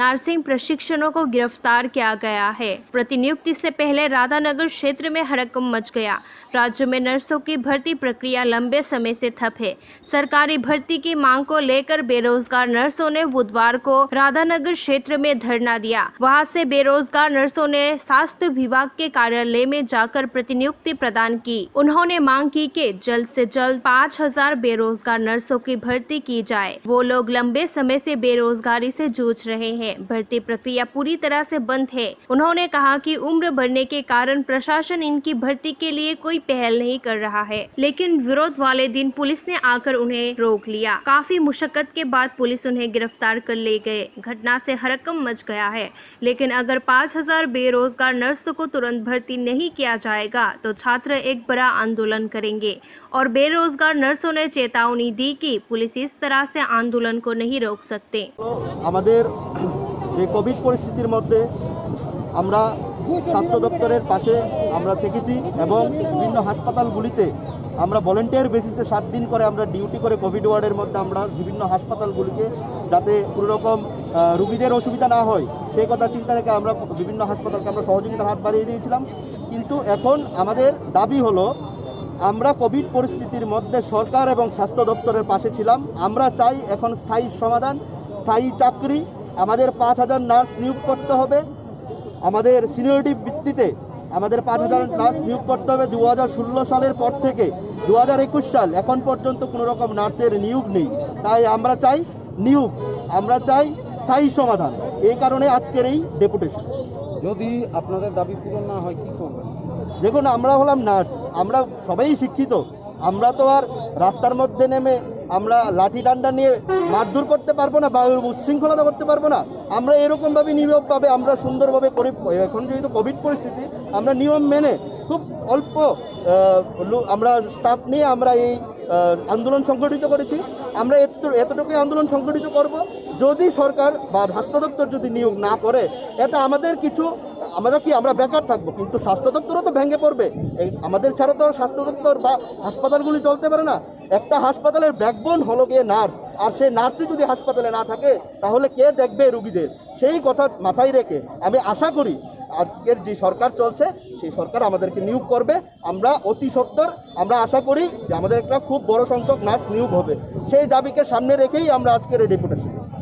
Nursing प्रशिक्षकों को गिरफ्तार किया गया है। प्रतिनियुक्ति से पहले राधानगर क्षेत्र में हड़कंप मच गया। राज्य में नर्सों की भर्ती प्रक्रिया लंबे समय से ठप है। सरकारी भर्ती की मांग को लेकर बेरोजगार नर्सों ने बुधवार को राधानगर क्षेत्र में धरना दिया। वहां से बेरोजगार नर्सों ने स्वास्थ्य विभाग के कार्यालय में जाकर प्रतिनियुक्ति प्रदान की। उन्होंने मांग की कि जल्द से जल्द 5000 बेरोजगार नर्सों की भर्ती की जाए। वो लोग लंबे समय से बेरोजगारी से जूझ रहे हैं। भर्ती प्रक्रिया पूरी तरह से बंद है। उन्होंने कहा कि उम्र बढ़ने के कारण प्रशासन इनकी भर्ती के लिए कोई पहल नहीं कर रहा है, लेकिन विरोध वाले दिन पुलिस ने आकर उन्हें रोक लिया। काफी मुशक्कत के बाद पुलिस उन्हें गिरफ्तार कर ले गए। घटना से हड़कंप मच गया है, लेकिन अगर 5000 बेरोजगार नर्सों को तुरंत भर्ती नहीं किया जाएगा तो छात्र एक बड़ा आंदोलन करेंगे। और बेरोजगार नर्सों ने चेतावनी दी कि पुलिस इस तरह से आंदोलन को नहीं रोक सकते। कोविड परिस्थितिर मध्य আমরা স্বাস্থ্য দপ্তরের পাশে আমরা থেকেছি এবং বিভিন্ন হাসপাতালগুলিতে আমরা ভলেন্টিয়ার বেসিসে 7 দিন করে আমরা ডিউটি করে কোভিড ওয়ার্ডের মধ্যে আমরা বিভিন্ন হাসপাতালগুলিকে যাতে কোনো রকম রোগীদের অসুবিধা না হয় সেই কথা চিন্তা রেখে আমরা বিভিন্ন হাসপাতালকে আমরা সহযোগিতার হাত বাড়িয়ে দিয়েছিলাম। কিন্তু এখন আমাদের দাবি হলো আমরা কোভিড পরিস্থিতির মধ্যে সরকার এবং স্বাস্থ্য দপ্তরের পাশে ছিলাম। আমরা চাই এখন স্থায়ী সমাধান, স্থায়ী চাকরি। আমাদের 5000 নার্স নিয়োগ করতে হবে। আমাদের সিনিয়রিটি ভিত্তিতে আমাদের 5000 নার্স নিয়োগ করতে হবে। 2016 সালের পর থেকে 2021 সাল এখন পর্যন্ত কোনো রকম নার্সের নিয়োগ নেই। তাই আমরা চাই নিয়োগ, আমরা চাই স্থায়ী সমাধান। এই কারণে আজকের এই ডেপুটেশন। যদি আপনাদের দাবি পূরণ না হয় কি করবেন? দেখুন, আমরা হলাম নার্স, আমরা সবাই শিক্ষিত। আমরা তো আর রাস্তার মধ্যে নেমে আমরা লাঠি ডান্ডা নিয়ে মারধর করতে পারবো না বা উচ্ছৃঙ্খলতা করতে পারবো না। আমরা এরকমভাবে নীরবভাবে আমরা সুন্দরভাবে করি। এখন যেহেতু কোভিড পরিস্থিতি, আমরা নিয়ম মেনে খুব অল্প আমরা স্টাফ নিয়ে আমরা এই আন্দোলন সংগঠিত করেছি। আমরা এতটুকুই আন্দোলন সংগঠিত করব। যদি সরকার বা স্বাস্থ্য দপ্তর যদি নিয়োগ না করে, এটা আমাদের কিছু আমরা বেকার থাকবো, কিন্তু স্বাস্থ্য দপ্তরও তো ভেঙে পড়বে। আমাদের ছাড়া তো স্বাস্থ্য দপ্তর বা হাসপাতালগুলি চলতে পারে না। একটা হাসপাতালের ব্যাকবোন হলো গিয়ে নার্স, আর সেই নার্সই যদি হাসপাতালে না থাকে তাহলে কে দেখবে রোগীদের? সেই কথা মাথায় রেখে আমি আশা করি আজকের যে সরকার চলছে সেই সরকার আমাদেরকে নিয়োগ করবে। আমরা অতি সত্বর আমরা আশা করি যে আমাদের একটা খুব বড় সংখ্যক নার্স নিয়োগ হবে। সেই দাবিকে সামনে রেখেই আমরা আজকের এই ডেপুটেশন।